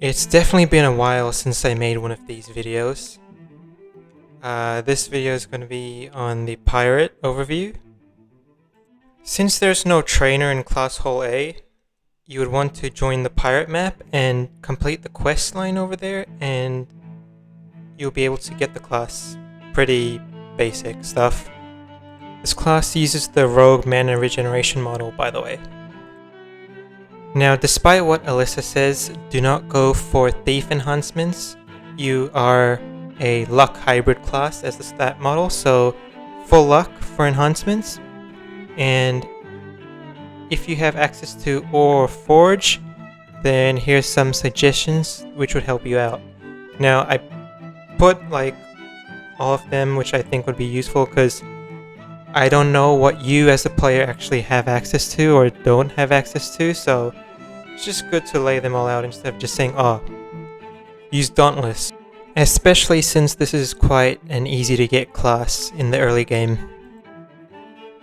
It's definitely been a while since I made one of these videos. This video is going to be on the pirate overview. Since there's no trainer in Class Hall A, you would want to join the pirate map and complete the quest line over there, and you'll be able to get the class. Pretty basic stuff. This class uses the rogue mana regeneration model, by the way. Now, despite what Alyssa says, do not go for thief enhancements. You are a luck hybrid class as the stat model, so full luck for enhancements. And if you have access to Ore or Forge, then here's some suggestions which would help you out. Now, I put like all of them which I think would be useful because I don't know what you as a player actually have access to or don't have access to, so it's just good to lay them all out instead of just saying, oh, use Dauntless. Especially since this is quite an easy to get class in the early game.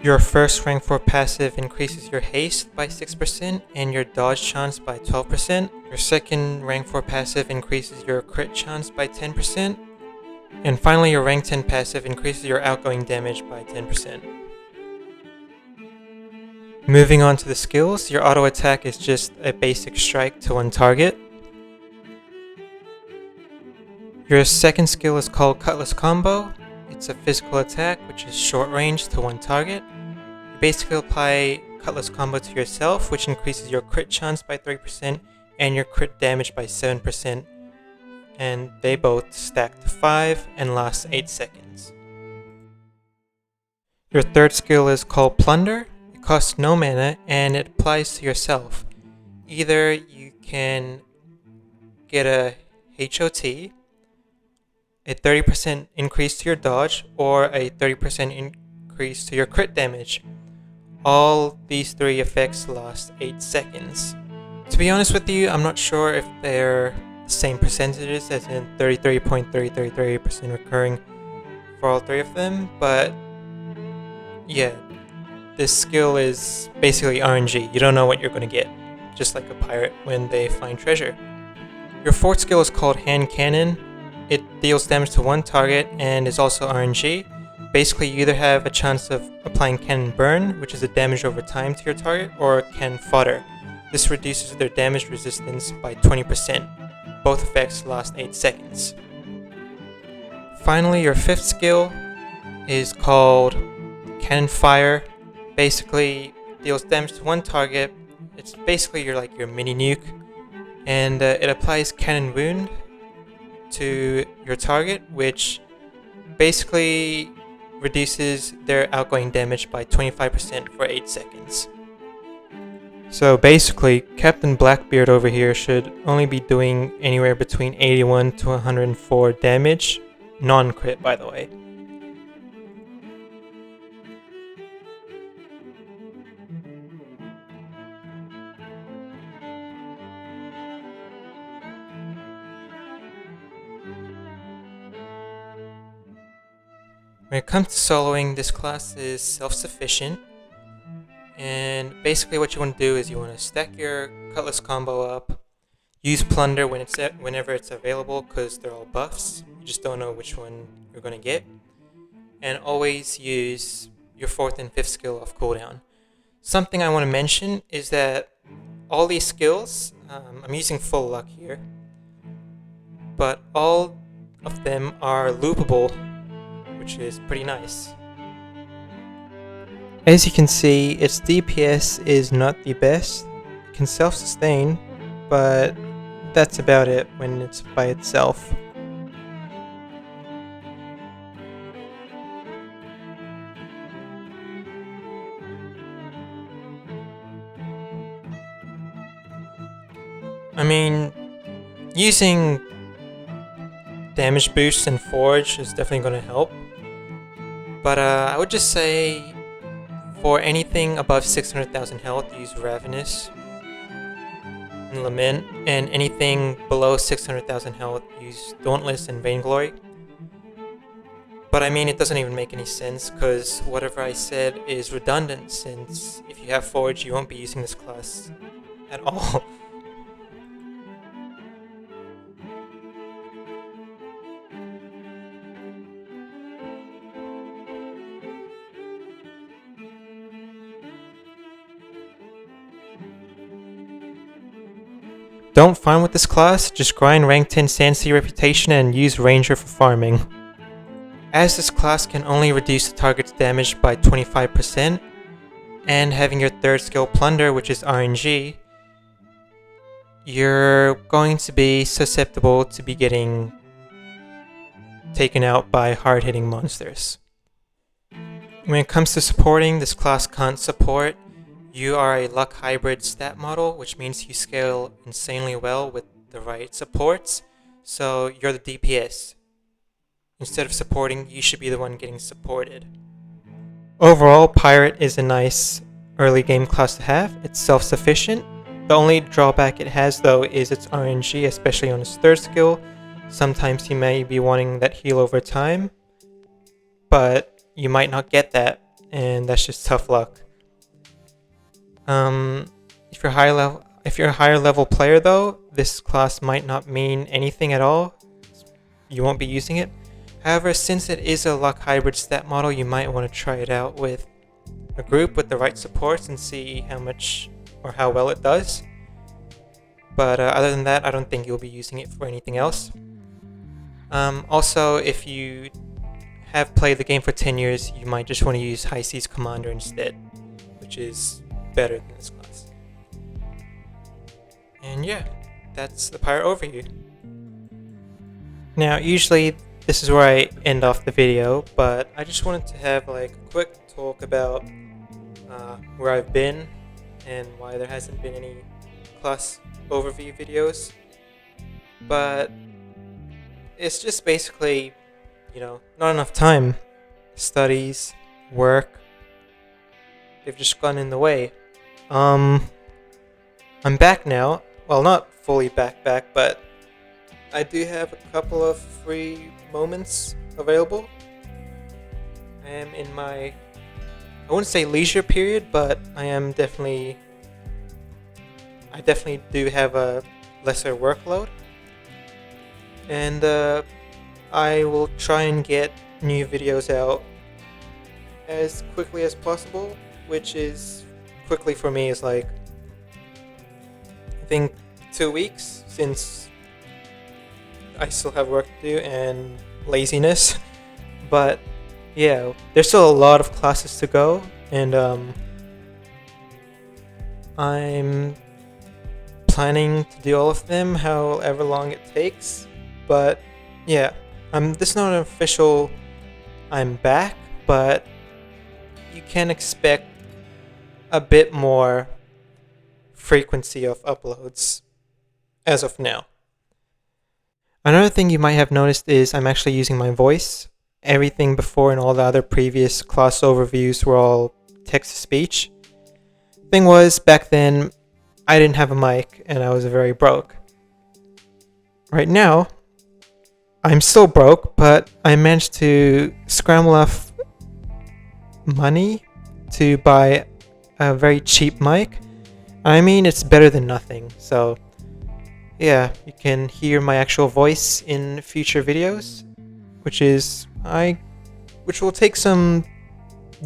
Your first rank 4 passive increases your haste by 6% and your dodge chance by 12%. Your second rank 4 passive increases your crit chance by 10%. And finally, your rank 10 passive increases your outgoing damage by 10%. Moving on to the skills, your auto attack is just a basic strike to one target. Your second skill is called Cutlass Combo. It's a physical attack which is short range to one target. You basically apply Cutlass Combo to yourself, which increases your crit chance by 3% and your crit damage by 7%. And they both stack to 5 and last 8 seconds. Your third skill is called Plunder. It costs no mana and it applies to yourself. Either you can get a HOT, a 30% increase to your dodge, or a 30% increase to your crit damage. All these three effects last 8 seconds. To be honest with you, I'm not sure if they're the same percentages, as in 33.333% recurring for all three of them, but yeah, this skill is basically RNG. You don't know what you're going to get, just like a pirate when they find treasure. Your fourth skill is called Hand Cannon. It deals damage to one target and is also RNG. Basically, you either have a chance of applying Cannon Burn, which is a damage over time to your target, or Cannon Fodder. This reduces their damage resistance by 20%. Both effects last 8 seconds. Finally, your fifth skill is called Cannon Fire. Basically, deals damage to one target. It's basically your mini nuke, and it applies Cannon Wound to your target, which basically reduces their outgoing damage by 25% for 8 seconds. So basically, Captain Blackbeard over here should only be doing anywhere between 81 to 104 damage, non-crit by the way. When it comes to soloing, this class is self-sufficient, and basically what you want to do is you want to stack your Cutlass Combo up, use Plunder whenever it's available because they're all buffs, you just don't know which one you're going to get, and always use your fourth and fifth skill off cooldown. Something I want to mention is that all these skills, I'm using full luck here, but all of them are loopable, which is pretty nice. As you can see, its DPS is not the best. It can self-sustain, but that's about it when it's by itself. I mean, using damage boosts and Forge is definitely going to help. But I would just say for anything above 600,000 health, use Ravenous and Lament, and anything below 600,000 health, use Dauntless and Vainglory. But I mean, it doesn't even make any sense because whatever I said is redundant, since if you have Forge, you won't be using this class at all. don't farm with this class, just grind rank 10 Sandsea reputation and use Ranger for farming. As this class can only reduce the target's damage by 25%, and having your third skill Plunder, which is RNG, you're going to be susceptible to be getting taken out by hard-hitting monsters. When it comes to supporting, this class can't support. You are a luck hybrid stat model, which means you scale insanely well with the right supports, so you're the DPS. Instead of supporting, you should be the one getting supported. Overall, Pirate is a nice early game class to have. It's self-sufficient. The only drawback it has though is its RNG, especially on its third skill. Sometimes you may be wanting that heal over time, but you might not get that, and that's just tough luck. If you're a higher level player though, this class might not mean anything at all. You won't be using it. However, since it is a luck hybrid stat model, you might want to try it out with a group with the right supports and see how much or how well it does. But other than that, I don't think you'll be using it for anything else. Also, if you have played the game for 10 years, you might just want to use High Seas Commander instead, which is better than this class. And yeah, that's the Pirate overview. Now, usually this is where I end off the video, but I just wanted to have like a quick talk about where I've been and why there hasn't been any class overview videos. But it's just basically, not enough time. Studies, work, they've just gone in the way. I'm back now. Well, not fully back, but I do have a couple of free moments available. I am in my, I wouldn't say leisure period, but I definitely do have a lesser workload. And I will try and get new videos out as quickly as possible, which is quickly for me is like, I think 2 weeks, since I still have work to do and laziness. But yeah, there's still a lot of classes to go, and I'm planning to do all of them however long it takes. But yeah, this is not an official I'm back, but you can expect a bit more frequency of uploads as of now. Another thing you might have noticed is I'm actually using my voice. Everything before and all the other previous class overviews were all text-to-speech. Thing was, back then, I didn't have a mic and I was very broke. Right now, I'm still broke, but I managed to scramble enough money to buy a very cheap mic. I mean, it's better than nothing, so yeah, you can hear my actual voice in future videos, which will take some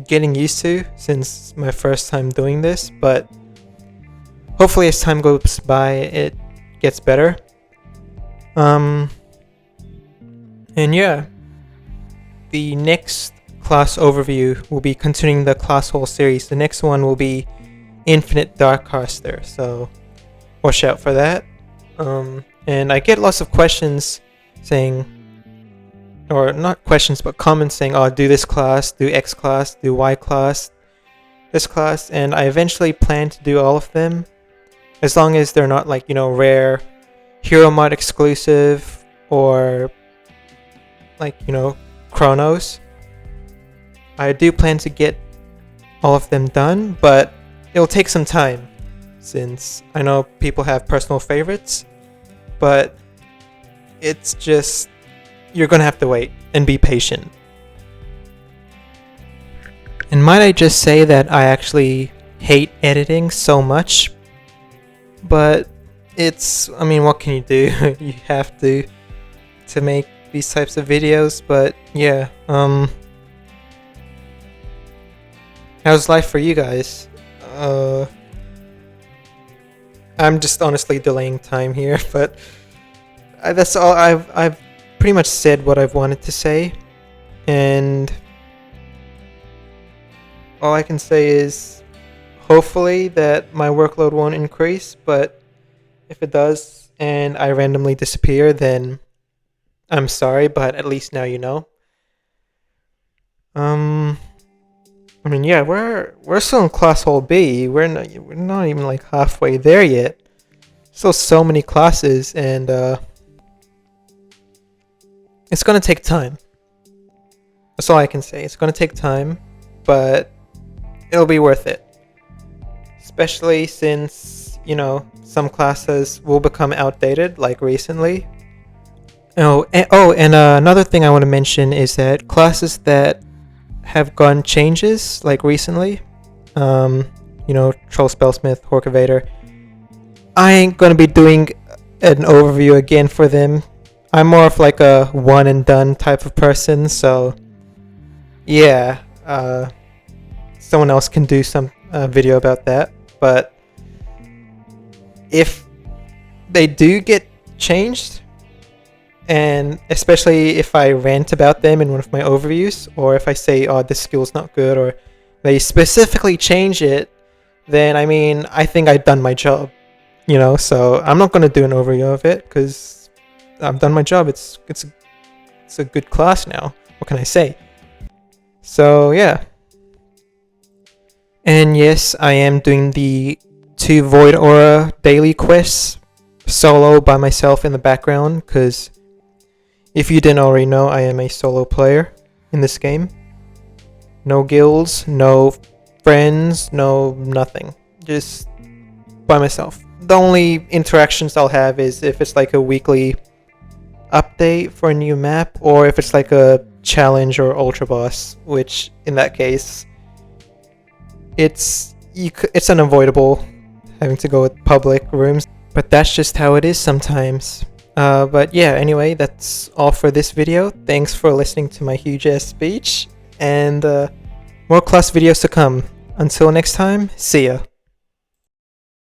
getting used to since my first time doing this, but hopefully as time goes by it gets better. And yeah, the next class overview will be continuing the class hole series. The next one will be Infinite Darkcaster, so watch out for that. And I get lots of questions saying, or not questions, but comments saying, oh, do this class, do X class, do Y class, this class, and I eventually plan to do all of them, as long as they're not like, rare hero mod exclusive, or like, Chronos. I do plan to get all of them done, but it'll take some time, since I know people have personal favorites, but it's just, you're gonna have to wait and be patient. And might I just say that I actually hate editing so much, but what can you do? You have to make these types of videos. But yeah, how's life for you guys? I'm just honestly delaying time here, but that's all. I've pretty much said what I've wanted to say, and all I can say is hopefully that my workload won't increase, but if it does and I randomly disappear, then I'm sorry, but at least now you know. Um, I mean, yeah, we're still in class hall B. We're not even like halfway there yet. Still so many classes, and it's gonna take time. That's all I can say. It's gonna take time, but it'll be worth it. Especially since, you know, some classes will become outdated, like recently. Another thing I want to mention is that classes that have gone changes, like recently, um, you know, Troll Spellsmith, Horkavator, I ain't gonna be doing an overview again for them. I'm more of like a one and done type of person, so yeah, someone else can do some video about that. But if they do get changed, and especially if I rant about them in one of my overviews, or if I say, oh, this skill's not good, or they specifically change it, then I mean, I think I've done my job, you know, so I'm not going to do an overview of it, because I've done my job. It's a good class now. What can I say? So, yeah. And yes, I am doing the 2 Void Aura daily quests solo by myself in the background, because if you didn't already know, I am a solo player in this game. No guilds, no friends, no nothing. Just by myself. The only interactions I'll have is if it's like a weekly update for a new map, or if it's like a challenge or ultra boss, which in that case, it's unavoidable having to go with public rooms. But that's just how it is sometimes. But yeah, anyway, that's all for this video. Thanks for listening to my huge ass speech, and more class videos to come. Until next time, see ya.